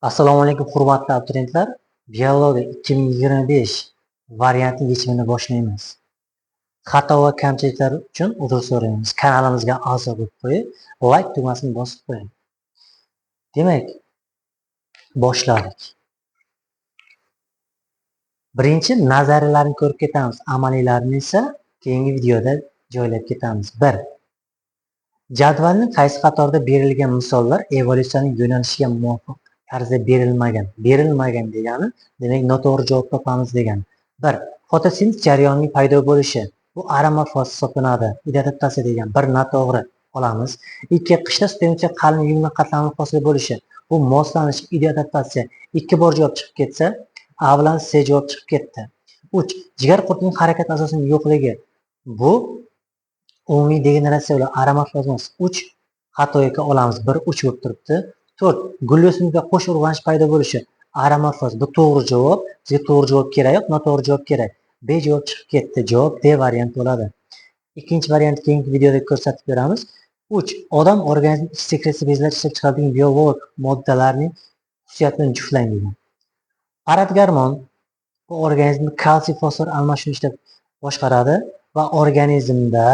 Assalomu alaykum hurmatli abituriyentlar. Biologiya 2025 varianti yechimini boshlaymiz. Xato va kamchiliklar uchun uzr so'raymiz. Kanalimizga a'zo bo'lib qo'yib, like tugmasini bosib qo'ying. Demak, boshladik. Birinchi nazariyalarni ko'rib ketamiz, amaliylarni esa keyingi videoda joylab ketamiz. 1. Jadvalning qaysi qatorda berilgan misollar evolyutsiyaning yo'nalishiga muvofiq tarzda berilmagan. Berilmagan degani, demak noto'g'ri javob topamiz degani. 1. Fotosintez jarayonining paydo bo'lishi. Bu aromorfoz hisoblanadi. Idadaptatsiya degan bir noto'g'ri olamiz. 2. Qishda sutemcha qalin yungli qatlamli hosil bo'lishi. Bu moslanish, idadaptatsiya. 2 bor javob chiqib ketsa, A bilan C javob chiqib ketdi. 3. Jigar qurtining harakat asosining yo'qligi. Bu umumiy degeneratsiya bilan aromorfoz emas. 3 xato eka olamiz. 1 3 bo'lib turibdi. 4. Gul o'simlikda qo'sh urg'anish paydo bo'lishi. Aromorfoz. Bu to'g'ri javob. Bizga to'g'ri javob kerak yo'q, noto'g'ri javob kerak. B javob chiqib ketdi. Javob D variant bo'ladi. Ikkinchi variant keyingi videoda ko'rsatib beramiz. 3. Odam organizmi ichki sekresiya bezlari ishlab chiqaradigan biologik moddalarning xususiyatini juftlang degan. Paratgormon bu organizmda kalsiy fosfor almashinuvini ishlab boshqaradi va organizmda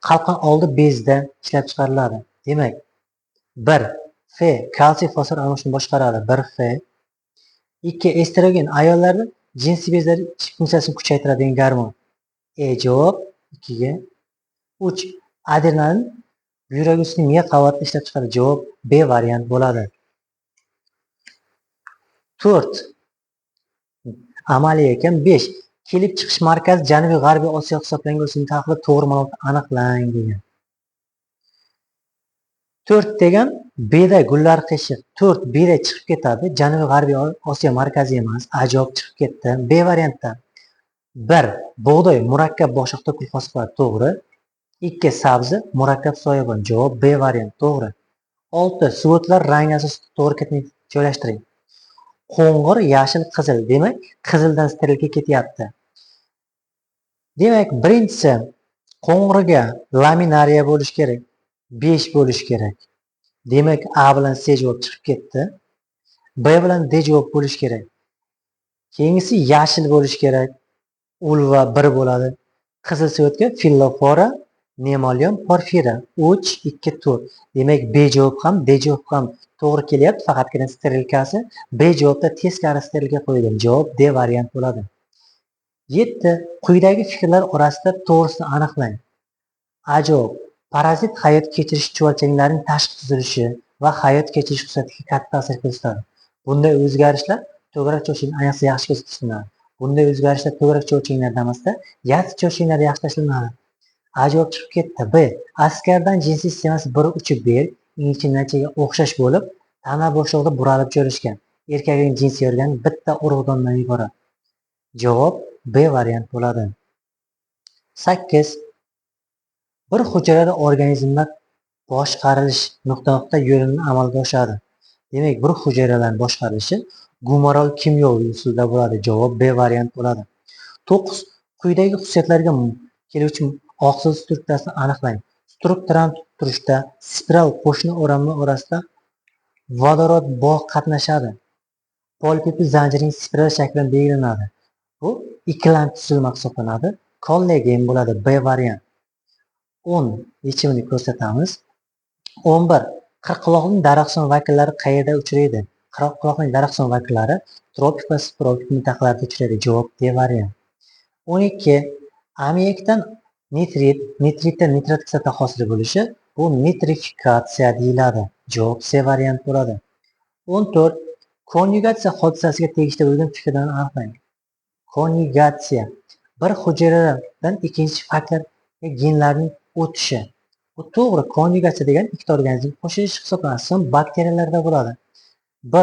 qalqon oldi bezda ishlab chiqariladi. Demak, 1 F kalsiy fosfor almashinuvini boshqaradi. 1 F. 2 estrogen ayollarda jinsiy bezlar funksiyasini kuchaytiradigan gormon. E javob 2 ga. 3 adrenalin buyrak ustining miya qavatini ishlab chiqaradi. Javob B variant bo'ladi. 4 amaliy ekan. 5 kelib chiqish markazi Janubiy G'arbiy Osiyo hisoblangan o'simlik haqida to'g'ri ma'lumot aniqlang degan. 4 degan B'da gullar qiyshiq. 4 B'da chiqib ketadi. Janubiy G'arbiy Osiyo markaziy emas. A javob chiqib ketdi. B variantda 1 bug'doy murakkab boshiqda kulfosfat to'g'ri. 2 sabzi murakkab soyabon. Javob B variant to'g'ri. 6 suvotlar rang asosida to'g'ri ketmay joylashtiring. Qo'ng'ir, yashil, qizil. Demak, qizildan sterilga ketyapti. Demak, birinchisi qo'ng'irga laminariya bo'lish kerak. 5 bo'lish kerak. Demak, A bilan C javob chiqib ketdi. B bilan D javob bo'lish kerak. Keyingisi yashil bo'lish kerak. Ulva 1 bo'ladi. Qizil suyotga fillofora, nemolion, porfira 3 2 4. Demak, B javob ham, D javob ham to'g'ri kelyapti, faqatgina sterilkasi B javobda teskari sterilga qo'yilgan. Javob D variant bo'ladi. 7 quyidagi fikrlar orasida to'g'risini aniqlang. A javob parazit hayot kechirish chuvalchanglarining tashqi tuzilishi va hayot kechirish xususiyatiga katta ta'sir ko'rsatadi. Bunday o'zgarishlar to'garak cho'chigini ayniqsa yaxshi ko'rsatiladi. Bunday o'zgarishlar to'garak cho'chiglarda emasda, yalti cho'chiglarda yaxshi tashlanadi. A javob chiqib ketdi. B. Askardan jinsiy sistemasi bir uchi ber, ingichka o'xshash bo'lib, tana bo'shlig'ida buralib joylashgan. Erkakning jinsiy organi bitta urug'dondan iborat. Javob B variant bo'ladi. 8 bir hujayrada organizmlar boshqarilish nuqta yo'lini amalga oshadi. Demak, bir hujayralarning boshqarilishi gumoral kimyoviy usulda bo'ladi. Javob B variant bo'ladi. 9 quyidagi xususiyatlarga keluvchi oqsil strukturasini aniqlang. Strukturani turishda spiral qo'shni o'ramlar orasida vodorod bog' qatnashadi. Polipeptid zanjirining spiral shaklida belgilanadi. Bu ikkilamchi tuzilma hisoblanadi. Kollagen bo'ladi. B variant. 10 yechimini ko'rsatamiz. 11 qirqquloqning daraxtzor vakillari qayerda uchraydi? Qirqquloqning daraxtzor vakillari tropik va subtropik mintaqalarda uchraydi. Javob D variant. 12 ammiakdan nitritdan nitrat kislota hosil bo'lishi bu nitrifikatsiya deyiladi. Javob C variant bo'ladi. 14 konjugatsiya hodisasiga tegishli bo'lgan fikrlarni aniqlang. Konjugatsiya bir hujayradan ikkinchi faktlarga genlarning o'tishi. Bu to'g'ri. Konjugatsiya degan ikkita organizm qo'shilishi hisoblanadi. So'ng bakteriyalarda bo'ladi. B.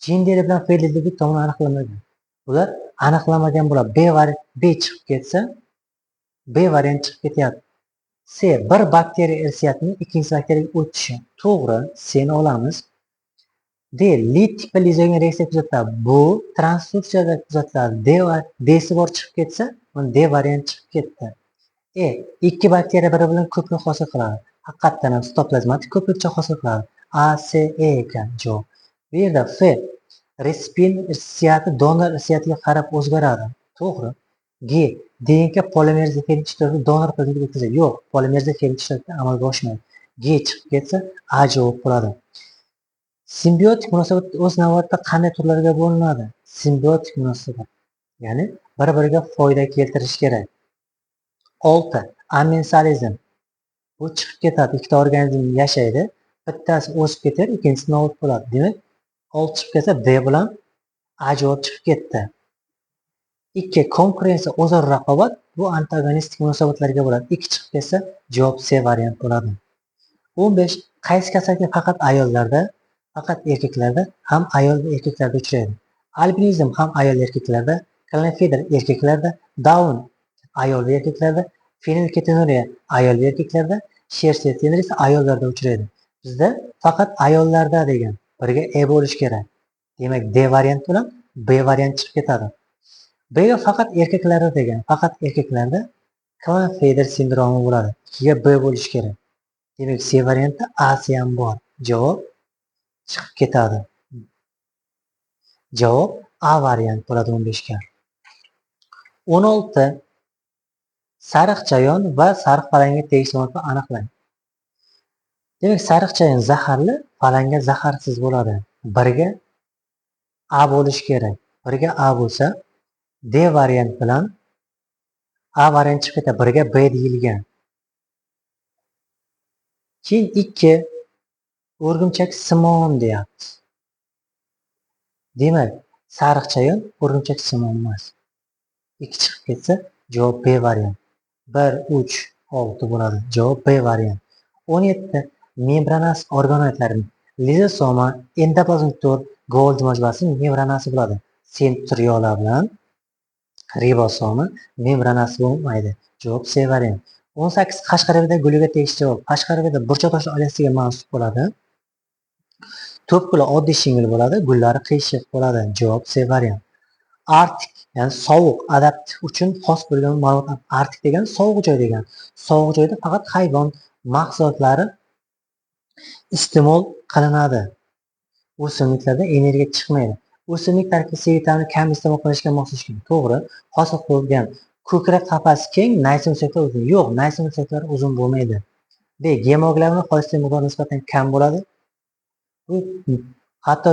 Genderi bilan fe'liligi tomoni aniqlanmagan. Ular aniqlanmagan bo'ladi. B chiqib ketsa, B variant chiqib ketyapti. C. Bir bakteriya irsiyatining ikkinchi bakteriyaga o'tishi. To'g'ri. C'ni olamiz. D. Lid tipi lizogen reaksiya kuzatiladi. Bu transduksiyada kuzatiladi. D'si bor chiqib ketsa, D variant chiqib ketdi. Ikki bakteriya biri bilan ko'prik hosil qiladi. Haqiqatdan ham sitoplazmatik ko'prikcha hosil qiladi. A, C, E ekan javob. Bu yerda F resipient irsiyati donor irsiyatiga qarab o'zgaradi. To'g'ri. G DNK polimerizda fe'l ishtirokida donor proteiniga o'tkazadi. Yo'q, polimerizda fe'l ishtirokida amalga oshmaydi. G chiqib ketsa A javob bo'ladi. Simbiotik munosabat o'z navbatida qanday turlarga bo'linadi? Simbiotik munosabat, ya'ni bir-biriga foyda keltirish kerak. 6. Amensalizm. Bu chiqib ketadi. Ikkita organizm yashaydi. Bittasi o'sib ketar, ikkinchisi nobud bo'ladi. Demak, 6 chiqib ketsa D bilan A javob chiqib ketdi. 2. Konkurensiya, o'zaro raqobat. Bu antagonistik munosabatlarga bo'ladi. 2 chiqib ketsa javob C variant bo'ladi. 15. Qaysi kasallik faqat ayollarda, faqat erkaklarda, ham ayol va erkaklarda uchraydi? Albinizm ham ayol erkaklarda, Klinefelter erkaklarda, Down ayol va erkaklarda, fenilketonuriya ayol va erkaklarda, Shersiya tendri esa ayollarda uchraydi. Bizda faqat ayollarda degan. Biriga E bo'lish kerak. Demak, D variant bilan B variant chiqib ketadi. B ga faqat erkaklarda degan. Faqat erkaklarda Klinefelter sindromi bo'ladi. 2 ga B bo'lish kerak. Demak, C variantda A ham bor. Javob chiqib ketadi. Javob A variant bo'ladi 15 ga. 16. Sariq chayon va sariq falanga tegishliligini aniqlang. Demak, sariq chayon zaharli, falanga zaharsiz bo'ladi. Biriga A bo'lish kerak. Biriga A bo'lsa, D variant bilan A variant chiqib ketadi. Biriga B deyilgan. Keyin 2 o'rgimchak simon deyapti. Demak, sariq chayon o'rgimchak simon emas. 2 chiqib ketsa javob B variant. 1, 3, 6 bo'ladi. Javob B variant. 17. Membranas organoidlarning lizosoma, endoplazmik to'r, Golgi majmuasining membranasi bo'ladi. Sentriola bilan ribosomi membranasi bo'lmaydi. Javob C variant. 18. Qashqadaryoda guliga tegishli javob. Qashqadaryoda burchaktosh oilasiga mansub bo'ladi. To'pguli oddiy shingil bo'ladi, gullari qiyshiq bo'ladi. Javob C variant. Arktik, ya'ni sovuq, adaptiv uchun xos bo'lgan ma'lumot. Arktik degani sovuq joy degani. Sovuq joyda faqat hayvon mahsulotlari iste'mol qilinadi. O'simliklarda energiya chiqmaydi. O'simlik tarkibida C vitamini kam iste'mol qilishga moslashgan. To'g'ri. Hosil qilgan ko'krak qafasi keng, naysin o'simliklar uzun. Yo'q, naysin o'simliklar uzun bo'lmaydi. B. Gemoglobin xolesterin miqdori nisbatan kam bo'ladi. Bu hatto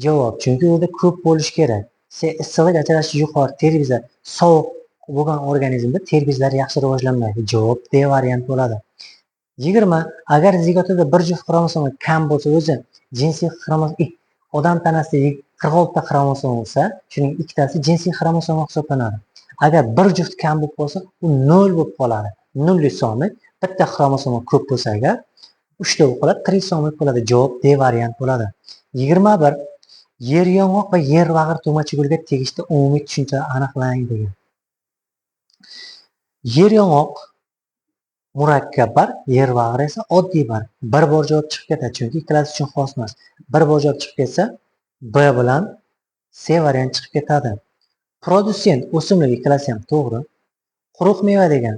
javob, chunki u yerda ko'p bo'lish kerak. C. Issiqlik ajralishi yuqori, ter bezlari sovuq bo'lgan organizmda ter bezlari yaxshi rivojlanmaydi. Javob D variant bo'ladi. 20. Agar zigotada bir juft xromosoma kam bo'lsa, o'zi jinsiy xromosom odam tanasida 46 ta xromosom bo'lsa, shuning ikkitasi jinsiy xromosoma hisoblanadi. Agar bir juft kam bo'lib qolsa, u 0 bo'lib qoladi. Nolli soni bitta xromosoma ko'p bo'lsa agar 3 ta bo'lib qoladi, trisomiy bo'ladi. Javob D variant bo'ladi. 21. Yer yong'oq va yer vag'ir tumachi guliga tegishli umumiy tushunchalar aniqlang degan. Yer yong'oq murakkab barg, yer vag'iri esa oddiy barg. Bir bor javob chiqib ketadi, chunki ikkalasi uchun xos emas. Bir bor javob chiqib ketsa, B bilan C variant chiqib ketadi. Produsent o'simlik ikkalasi ham to'g'ri. Quruq meva degan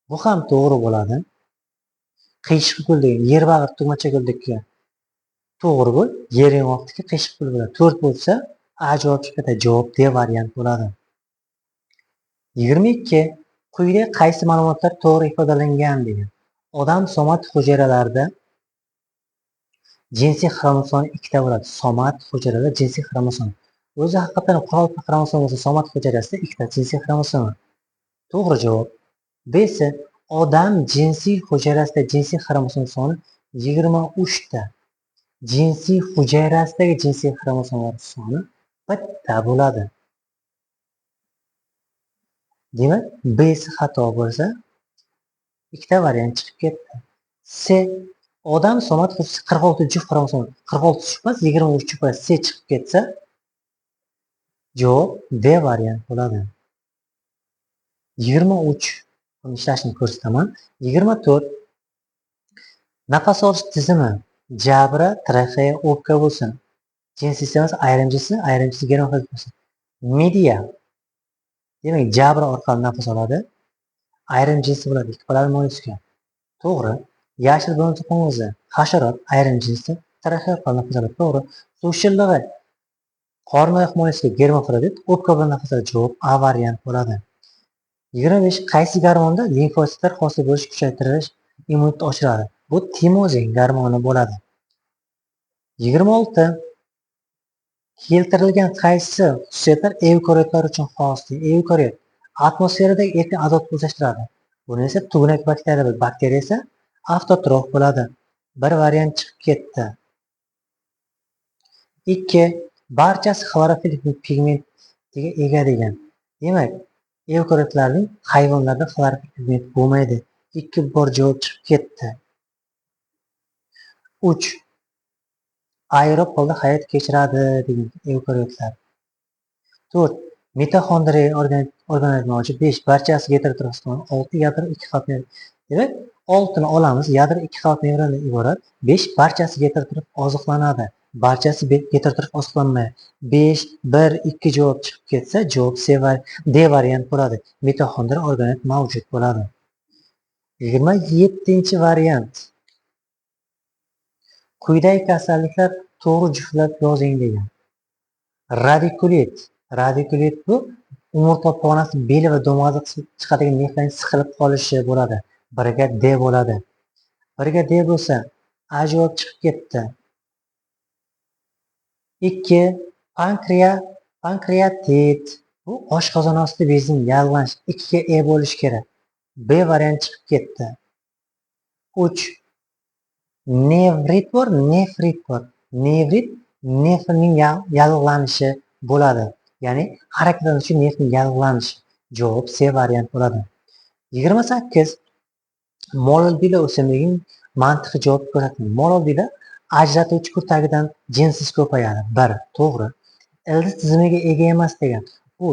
bu ham to'g'ri bo'ladi. Qiyshiq gul degan yer vag'ir tumacha guldagi to'g'ri bo'l, yer yong'oqdagi qiyshiq gul bo'ladi. 4 bo'lsa A javob chiqib ketadi. Javob D variant bo'ladi. 22. Quyida qaysi ma'lumotlar to'g'ri ifodalangan degan. Odam somat hujayralarida jinsiy xromosom 2 ta bo'ladi. Somat hujayralar jinsiy xromosom. O'zi haqiqatan 46 xromosom bo'lsa, somat hujayrasida 2 ta jinsiy xromosom. To'g'ri javob. B esa odam jinsiy hujayrasida jinsiy xromosom soni 23 ta. Jinsiy hujayrasidagi jinsiy xromosomlar soni bitta bo'ladi. Demak, B esa xato bo'lsa, ikkita variant chiqib ketdi. C odam somat 46 juft xromosom, 46 juft emas, 23 juft C chiqib ketsa, javob D variant bo'ladi. 23 buni ishlashni ko'rsataman. 24 nafas olish tizimi jabra, traxeya, o'pka bo'lsin. Jinsisi emas, ayrimchisi genofoz bo'lsin. Media demak, jabra orqali nafas oladi. Ayrim jinsi bo'ladi, ikki palal mollyuska. To'g'ri. Yashil bronza qo'ng'izi, hasharot, ayrim jinsi Traxeal nafas to'g'ri. Suv shillig'i qorin oyoq muolajasiga germofrodit, o'pka bilan nafas javob A variant bo'ladi. 25. Qaysi gormonda limfositlar hosil bo'lish kuchaytirish immunitetni oshiradi? Bu timozin gormoni bo'ladi. 26. Keltirilgan qaysi xususiyatlar evkariotlar uchun xos? Evkariot atmosferadagi erkin azotni o'zlashtiradi. Buni esa tug'nak bakteriya esa avtotrof bo'ladi. Bir variant chiqib ketdi. 2. Barchasi xlorofil pigmentiga ega degan. Demak, evkariotlarning hayvonlarda xlorofil pigment bo'lmaydi. 2 bor javob chiqib ketdi. 3. Aerob holda hayot kechiradi degan evkariotlar. 4. Mitoxondriya organizmi mavjud. 5. Barchasi heterotrof. 6. Yadro 2 qatlamli. Demak, 6 ni olamiz. Yadro 2 qatlamli mineraldan iborat. 5. Barchasi heterotrof oziqlanadi. Barchasi heterotrof oziqlanmaydi. 5, 1, 2 javob chiqib ketsa, javob D variant bo'ladi. Mitoxondriya organizmi mavjud bo'ladi. 27 variant. Quyidagi kasalliklar to'g'ri juftlab yozing degan. Radikulit. Radikulit bu umurtqa pog'onasi beli va domog'ida chiqadigan nervlarning siqilib qolishi bo'ladi. Biriga D bo'ladi. Biriga D bo'lsa, A javob chiqib ketdi. 2. Pankreatit. Bu oshqozon osti bezining yallig'lanishi. 2 ga E bo'lishi kerak. B variant chiqib ketdi. 3. Nevrit bor, nefrit bor. Nevrit nefrning yallig'lanishi bo'ladi. Ya'ni harakatlanishi nefrning yallig'lanishi. Javob C variant bo'ladi. 28. Molodbila o'simligining mantiqiy javob ko'rsating. Molodbila ajratuvchi kurtagidan jinsiz ko'payadi. 1. To'g'ri. Ildiz tizimiga ega emas degan. Bu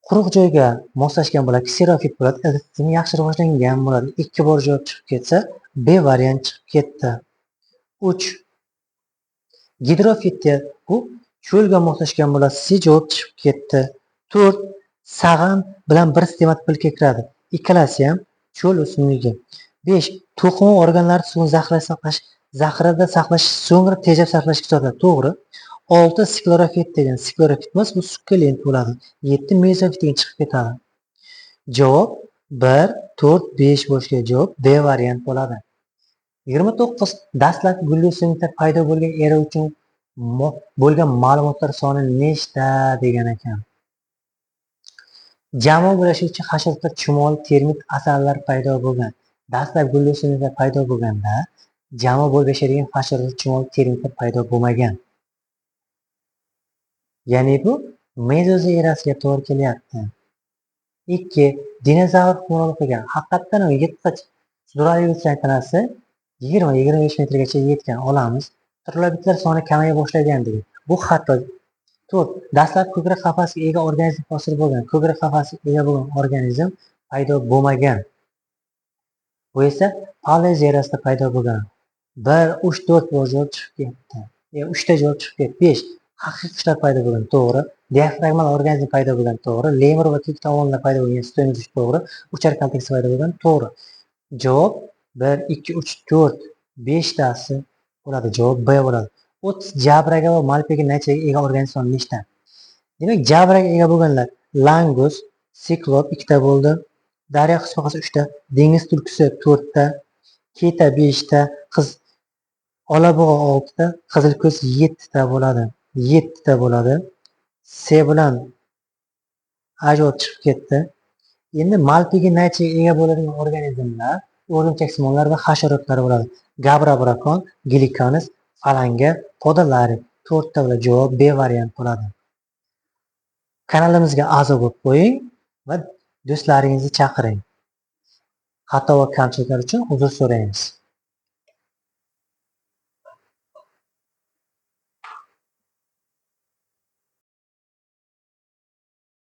quruq joyga moslashgan bo'ladi, kserofit bo'ladi, ildiz tizimi yaxshi rivojlangan bo'ladi. 2 bor javob chiqib ketsa, B variant chiqib ketdi. 3. Gidrofitda bu cho'lga moslashgan bo'ladi. C javob chiqib ketdi. 4. Sag'an bilan bir stemat pilka kiradi. Ikkalasi ham cho'l o'simligi. 5. To'qima organlari suvni zaxirada saqlash, so'ngra tejab sarflashga so'raladi. To'g'ri. 6. Sklorofit degan. Sklorofit emas, bu sukkulent bo'ladi. 7. Mezofitga chiqib ketadi. Javob 1, 4, 5 bo'lishi javob D variant bo'ladi. 29. Dastlabki gulli o'simliklar paydo bo'lgan era uchun bo'lgan ma'lumotlar soni nechta degan ekan. Jamoa birlashuvchi hasharotlar, chumol, termit, asallar paydo bo'lgan. Dastlabki gulli o'simliklar paydo bo'lganda jamoa bo'lib yashaydigan hasharotlar, chumol, termitlar paydo bo'lmagan. Ya'ni bu mezozoy erasiga to'g'ri kelyapti. 2. Dinozavr hukmronlik qilgan. Haqiqatdan ham yirtqich sudraluvchilar tanasi 20-25 metrgacha yetgan. Olamiz. Trilobitlar soni kamaya boshlagan degan. Bu xato. 4. Dastlab ko'krak qafasiga ega organizm hosil bo'lgan. Ko'krak qafasiga ega bo'lgan organizm paydo bo'lmagan. Bu esa Palez erasida paydo bo'lgan. 1, 3, 4 bor javob chiqib ketdi. 3 ta javob chiqib ketdi. 5. Haqiqiy qushlar paydo bo'lgan. To'g'ri. Diafragmal organizm paydo bo'lgan. To'g'ri. Lemur va kek tovonlar paydo bo'lgan. Sto'ng'iz to'g'ri. Uchar kaltakisi paydo bo'lgan. To'g'ri. Javob 1, 2, 3, 4, 5 tasi bo'ladi. Javob B bo'ladi. 30. Jabraga va malpaga naychaga ega organizm soni nechta? Demak, jabraga ega bo'lganlar langus, siklop 2 ta bo'ldi. Daryo qisqasi 3 ta, dengiz tulkisi 4 ta, keta 5 ta, olabug'a 6 ta, qizilko'z 7 ta bo'ladi. 7 ta bo'ladi. C bilan A javob chiqib ketdi. Endi malpaga naychaga ega bo'ladigan organizmlar o'rimchak va hasharotlar bo'ladi. Gabra brakon, glikanis, falanga, podalari 4 ta bo'ladi. Javob B variant bo'ladi. Kanalimizga a'zo bo'lib qo'ying va do'stlaringizni chaqiring. Xato va kamchiliklar uchun uzr so'raymiz.